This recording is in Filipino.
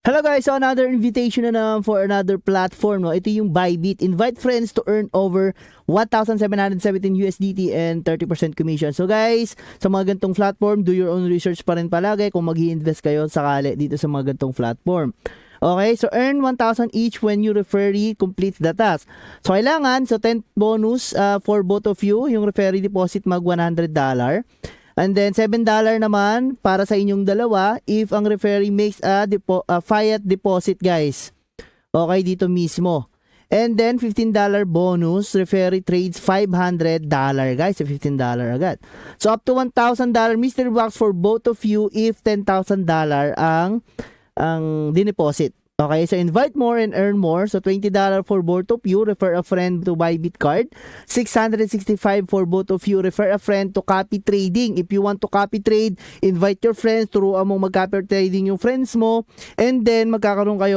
Hello guys, so another invitation na naman for another platform. No? Ito yung Bybit. Invite friends to earn over 1,717 USDT and 30% commission. So guys, sa mga gantong platform, do your own research pa rin palagi kung mag-i-invest kayo sakali dito sa mga gantong platform. Okay, so earn 1,000 each when your referee completes the task. So kailangan, so 10 bonus for both of you, yung referee deposit mag $100. And then $7 naman para sa inyong dalawa if ang referee makes a fiat deposit, guys. Okay, dito mismo. And then $15 bonus, referee trades $500, guys. So $15 agad. So up to $1,000 mystery box for both of you if $10,000 ang dineposit. Okay, so invite more and earn more. So $20 for both of you, refer a friend to Bybit card. $665 for both of you, refer a friend to copy trading. If you want to copy trade, invite your friends, turuan mong mag-copy trading yung friends mo, and then magkakaroon kayo